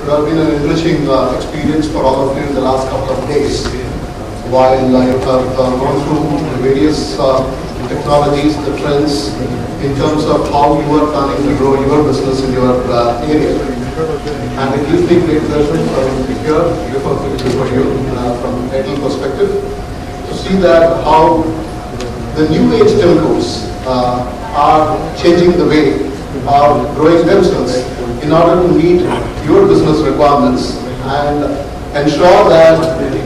It has been an enriching experience for all of you in the last couple of days. While you have gone through the various technologies, the trends, in terms of how you are planning to grow your business in your area. And it gives me great pleasure to hear before you from Airtel perspective to see that how the new age telcos are changing the way, are growing themselves in order to meet your business requirements and ensure that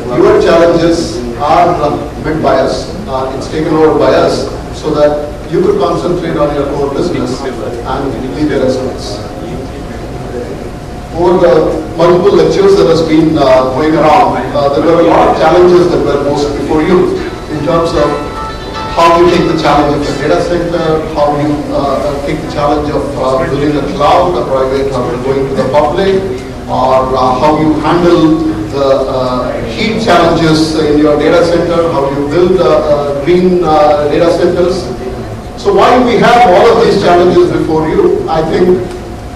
your challenges are met by us, it's taken over by us, so that you could concentrate on your core business and lead your results. Over the multiple lectures that has been going around, there were a lot of challenges that were posed before you in terms of how you take the challenge of the data center, how you take the challenge of building a cloud, a private, or going to the public, or how you handle the heat challenges in your data center, how you build green data centers. So while we have all of these challenges before you, I think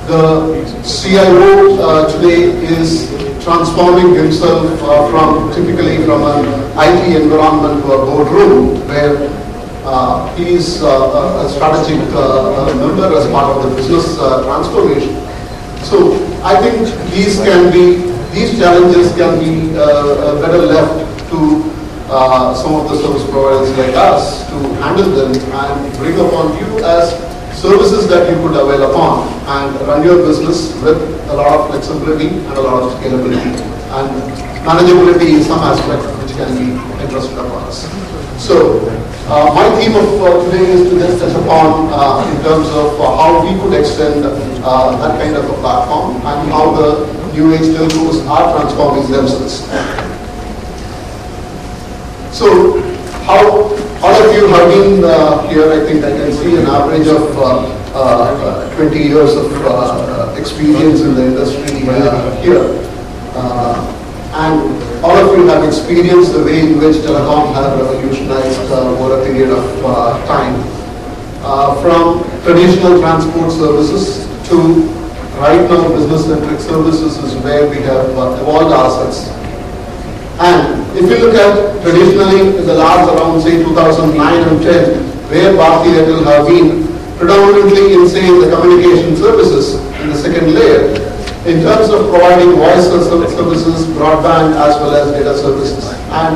the CIO today is transforming himself typically from an IT environment to a boardroom where he is a strategic member as part of the business transformation. So I think these challenges can be better left to some of the service providers like us to handle them and bring upon you as services that you could avail upon and run your business with a lot of flexibility and a lot of scalability and manageability in some aspect which can be entrusted upon us. So my theme of today is to just touch upon in terms of how we could extend that kind of a platform and how the new age telcos are transforming themselves. So how all of you have been here, I think I can see an average of 20 years of experience in the industry here. And all of you have experienced the way in which telecom has revolutionized over a period of time. From traditional transport services to right now business-centric services is where we have evolved ourselves. And if you look at traditionally in the last around say 2009 and 10, where Bharti Airtel have been predominantly in say the communication services in the second layer, in terms of providing voice services, broadband as well as data services. And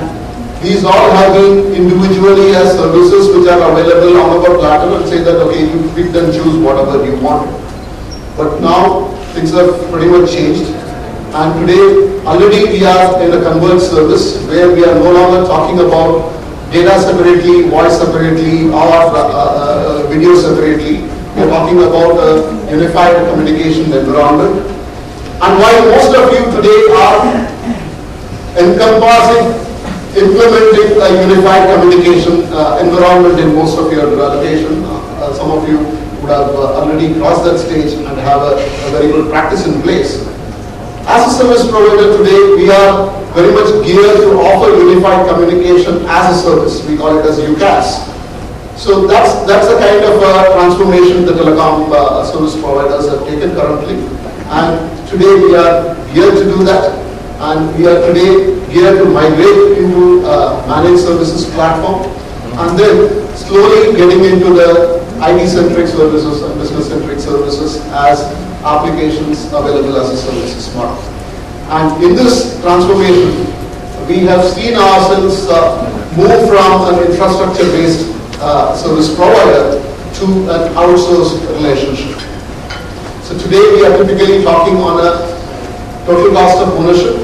these all have been individually as services which are available on our platter and say that okay, you pick and choose whatever you want. But now things have pretty much changed. And today, already we are in a converged service where we are no longer talking about data separately, voice separately, or video separately. We are talking about a unified communication environment. And while most of you today are implementing a unified communication environment in most of your location, some of you would have already crossed that stage and have a very good practice in place. As a service provider today, we are very much geared to offer unified communication as a service. We call it as UCaaS. So that's the kind of transformation the telecom service providers have taken currently. And today we are geared to do that. And we are today geared to migrate into managed services platform. And then slowly getting into the IT-centric services and business-centric services as applications available as a services model. And in this transformation, we have seen ourselves move from an infrastructure-based service provider to an outsourced relationship. So today we are typically talking on a total cost of ownership,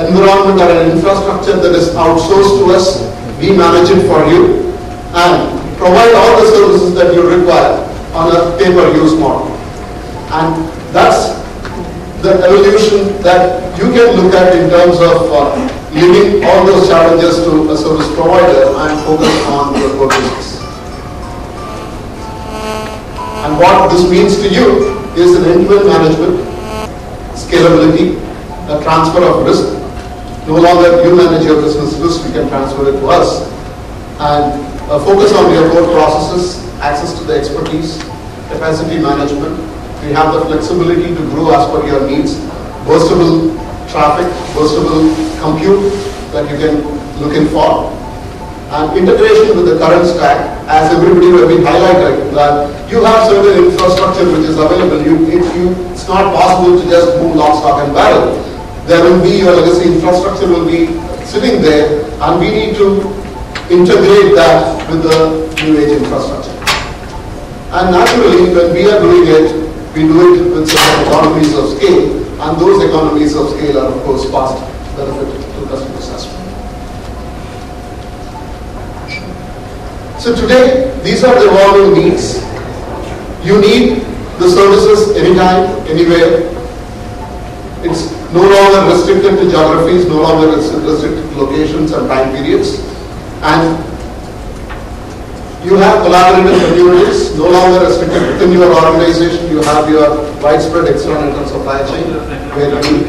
environment or an infrastructure that is outsourced to us. We manage it for you and provide all the services that you require on a pay-per-use model. And that's the evolution that you can look at in terms of leaving all those challenges to a service provider and focus on your core business. And what this means to you is an end-to-end management, scalability, a transfer of risk. No longer you manage your business risk, you can transfer it to us. And a focus on your core processes, access to the expertise, capacity management. We have the flexibility to grow as per your needs burstable traffic, burstable compute that you can look in for, and integration with the current stack, as everybody will be highlighted, that you have certain infrastructure which is available. It's not possible to just move lock, stock and barrel. There will be your legacy infrastructure will be sitting there, and we need to integrate that with the new age infrastructure. And naturally, when we are doing it, we do it with certain economies of scale, and those economies of scale are, of course, fast benefit to customers as well. So today, these are the evolving needs. You need the services anytime, anywhere. It's no longer restricted to geographies, no longer restricted to locations and time periods. And you have collaborative communities, no longer restricted within your organization. You have your widespread external and supply chain where you need.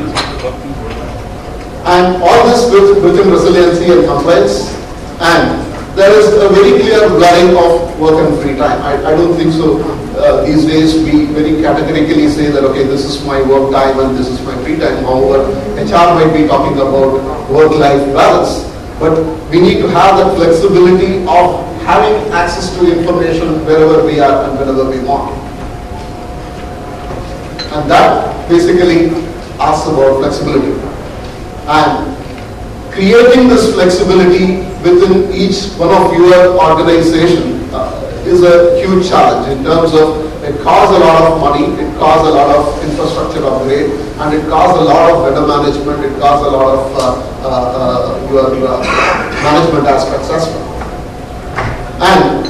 And all this within resiliency and compliance. And there is a very clear blurring of work and free time. I don't think so. These days we very categorically say that, okay, this is my work time and this is my free time. However, HR might be talking about work-life balance. But we need to have that flexibility of having access to information wherever we are and whenever we want. And that basically asks about flexibility. And creating this flexibility within each one of your organization is a huge challenge in terms of it costs a lot of money, it costs a lot of infrastructure upgrade, and it costs a lot of vendor management, it costs a lot of your management aspects as well. And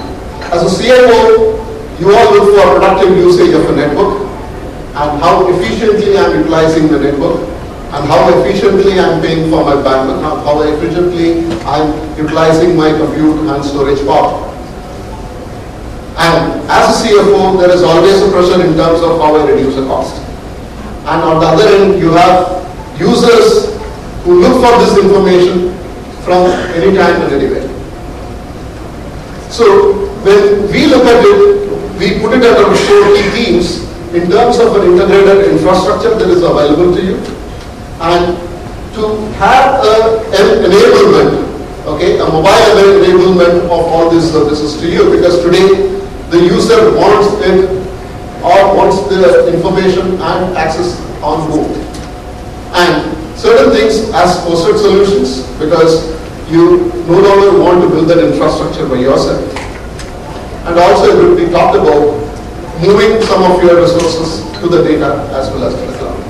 as a CFO, you all look for productive usage of a network and how efficiently I'm utilizing the network and how efficiently I'm paying for my bandwidth, how efficiently I'm utilizing my compute and storage power. And as a CFO, there is always a pressure in terms of how I reduce the cost. And on the other end, you have users who look for this information from any time and anywhere. So when we look at it, we put it under 4 key themes in terms of an integrated infrastructure that is available to you, and to have an enablement, okay, a mobile enablement of all these services to you, because today the user wants it or wants the information and access on board. And certain things as hosted solutions, because you no longer want to build that infrastructure by yourself. And also we talked about moving some of your resources to the data as well as to the cloud.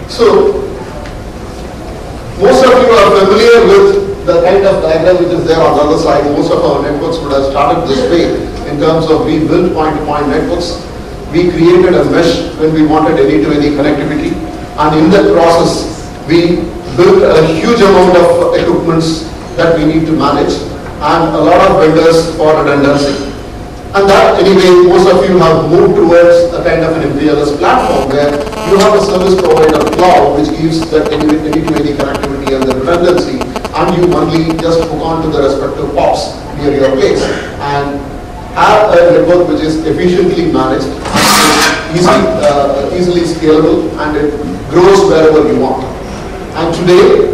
So most of you are familiar with the kind of diagram which is there on the other side. Most of our networks would have started this way in terms of we built point-to-point networks. We created a mesh when we wanted any-to-any connectivity, and in that process we built a huge amount of equipments that we need to manage and a lot of vendors for redundancy. And that anyway, most of you have moved towards a kind of an MPLS platform where you have a service provider cloud which gives that any-to-any connectivity and the redundancy, and you only just hook on to the respective POPs near your place and have a network which is efficiently managed, easily scalable, and it grows wherever you want. And today,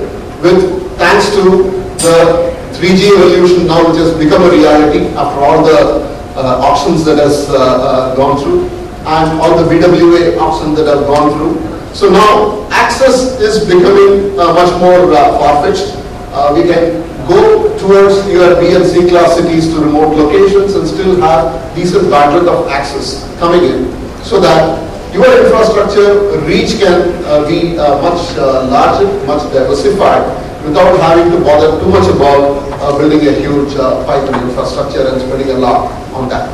thanks to the 3G evolution now which has become a reality after all the auctions that has gone through and all the BWA auctions that have gone through. So now access is becoming much more far-fetched. We can go towards your B and C class cities to remote locations and still have decent bandwidth of access coming in, so that your infrastructure reach can be much larger, much diversified, without having to bother too much about building a huge Python infrastructure and spending a lot on that.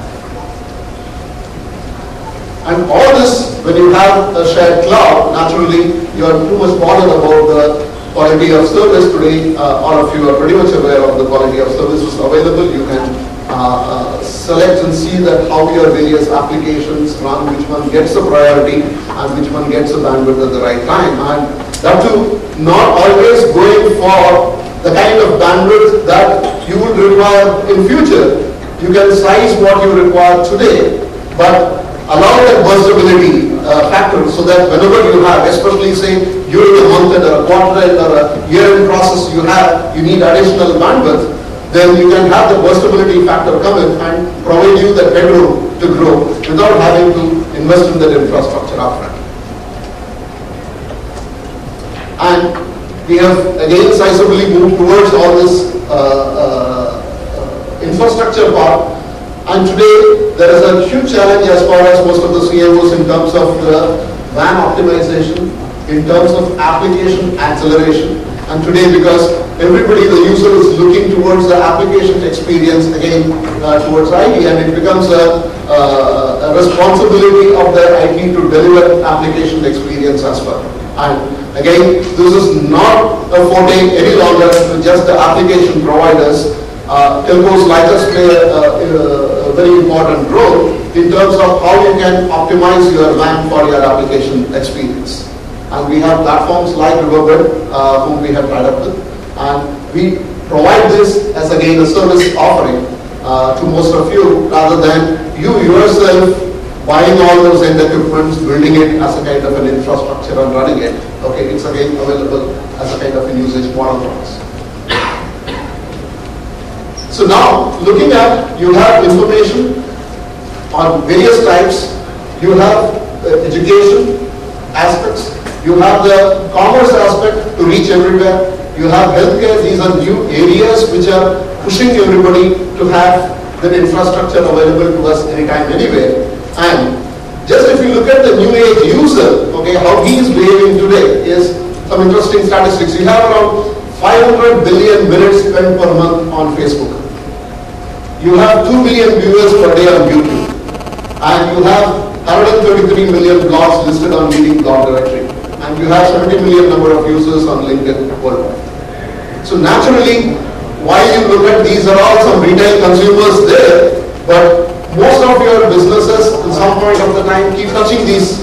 And all this, when you have a shared cloud, naturally you are too much bothered about the quality of service. Today, all of you are pretty much aware of the quality of services available. You can select and see that how your various applications run, which one gets a priority and which one gets a bandwidth at the right time. And that too, not always going for the kind of bandwidth that you would require in future. You can size what you require today, but allow that burstability factor so that whenever you have, especially say during a month end or a quarter end or a year-end process you need additional bandwidth, then you can have the burstability factor come in and provide you that headroom to grow without having to invest in that infrastructure upfront. And we have again sizably moved towards all this infrastructure part. And today, there is a huge challenge as far as most of the CMOs in terms of the WAN optimization, in terms of application acceleration. And today, because everybody, the user is looking towards the application experience, again, towards IT, and it becomes a responsibility of the IT to deliver application experience as well. And again, this is not a forte any longer to just the application providers. Telcos like us play a very important role in terms of how you can optimize your WAN for your application experience. And we have platforms like Riverbed, whom we have tied up with, and we provide this as again a service offering to most of you, rather than you yourself buying all those end equipments, building it as a kind of an infrastructure and running it. Okay, it's again available as a kind of a usage model for us. So now, looking at, you have information on various types, you have education aspects, you have the commerce aspect to reach everywhere, you have healthcare. These are new areas which are pushing everybody to have that infrastructure available to us anytime, anywhere. And just if you look at the new age user, okay, how he is behaving today is some interesting statistics. You have around 500 billion minutes spent per month on Facebook. You have 2 billion viewers per day on YouTube. And you have 133 million blogs listed on leading blog directory. And you have 70 million number of users on LinkedIn worldwide. So naturally, while you look at these are all some retail consumers there, but most of your businesses at some point of the time keep touching these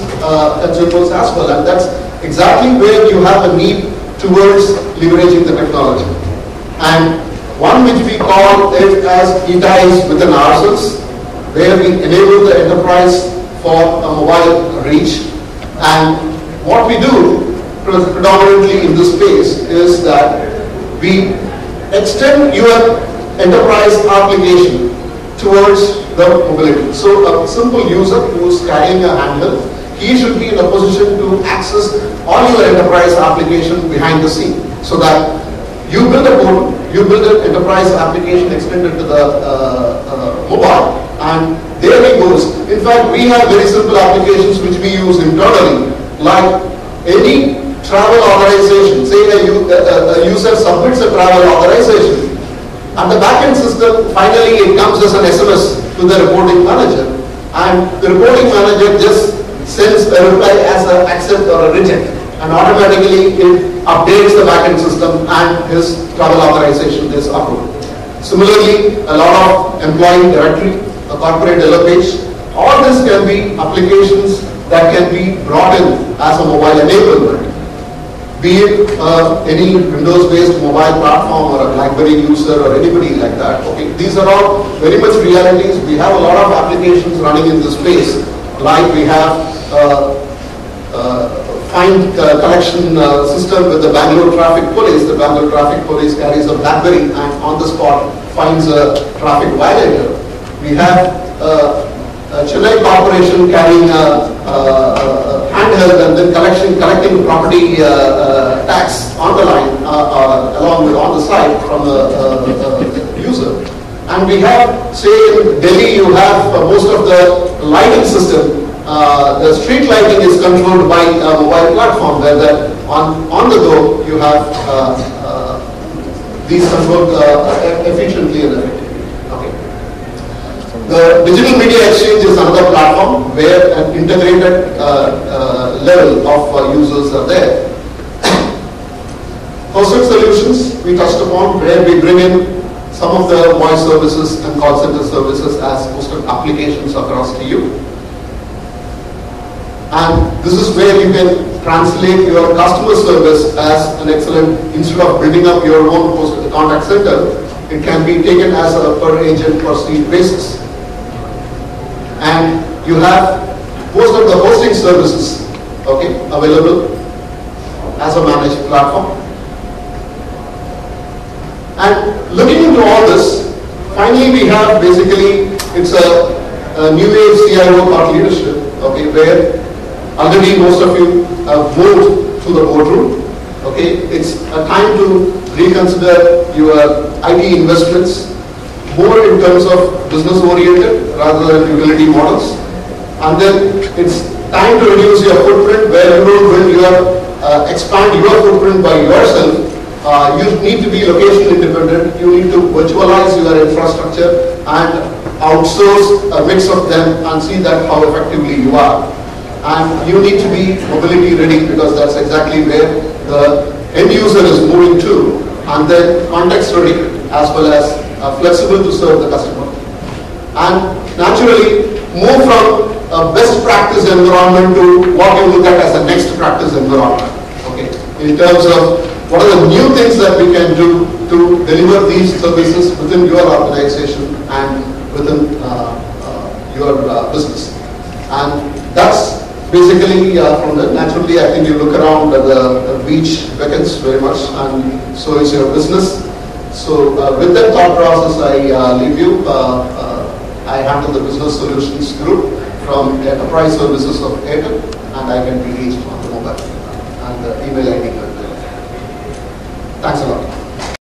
consumers as well. And that's exactly where you have a need towards leveraging the technology. And one which we call it as ETIs within ourselves, where we enable the enterprise for a mobile reach. And what we do predominantly in this space is that we extend your enterprise application towards the mobility. So a simple user who is carrying a handle, he should be in a position to access all your enterprise application behind the scene, so that you build a portal, you build an enterprise application extended to the mobile, and there he goes. In fact, we have very simple applications which we use internally, like any travel authorization. Say a user submits a travel authorization, and the backend system, finally it comes as an SMS to the reporting manager, and the reporting manager just sends a reply as an accept or a reject, and automatically it updates the backend system and his travel authorization is approved. Similarly, a lot of employee directory, a corporate yellow page, all this can be applications that can be brought in as a mobile enablement. Be it any Windows-based mobile platform or a BlackBerry user or anybody like that. Okay, these are all very much realities. We have a lot of applications running in this space, like we have find collection system with the Bangalore Traffic Police. The Bangalore Traffic Police carries a BlackBerry and on the spot finds a traffic violator. We have Chennai Corporation carrying a handheld and then collecting property tax on the line along with on the side from the user. And we have, say in Delhi, you have most of the lighting system. The street lighting is controlled by a mobile platform, where on the go you have these controlled efficiently and effectively. The digital media exchange is another platform where an integrated level of users are there. Hosted solutions we touched upon, where we bring in some of the voice services and call center services as hosted applications across to you. And this is where you can translate your customer service as an excellent, instead of building up your own hosted contact center, it can be taken as a per agent per seat basis. And you have most of the hosting services, okay, available as a managed platform. And looking into all this, finally we have basically, it's a new age CIO thought leadership, okay, where already most of you have moved to the boardroom. Okay, it's a time to reconsider your IT investments more in terms of business oriented rather than utility models. And then it's time to reduce your footprint where you don't build your, expand your footprint by yourself. You need to be location independent. You need to virtualize your infrastructure and outsource a mix of them and see that how effectively you are. And you need to be mobility ready because that's exactly where the end user is moving to, and then context ready as well as flexible to serve the customer. And naturally move from a best practice environment to what you look at as a next practice environment. Okay, in terms of what are the new things that we can do to deliver these services within your organization and within your business. And that's basically from the, naturally I think you look around, the beach beckons very much, and so is your business. So with that thought process I leave you. I handle the business solutions group from enterprise services of Airtel, and I can be reached on the mobile and the email ID. Thanks a lot.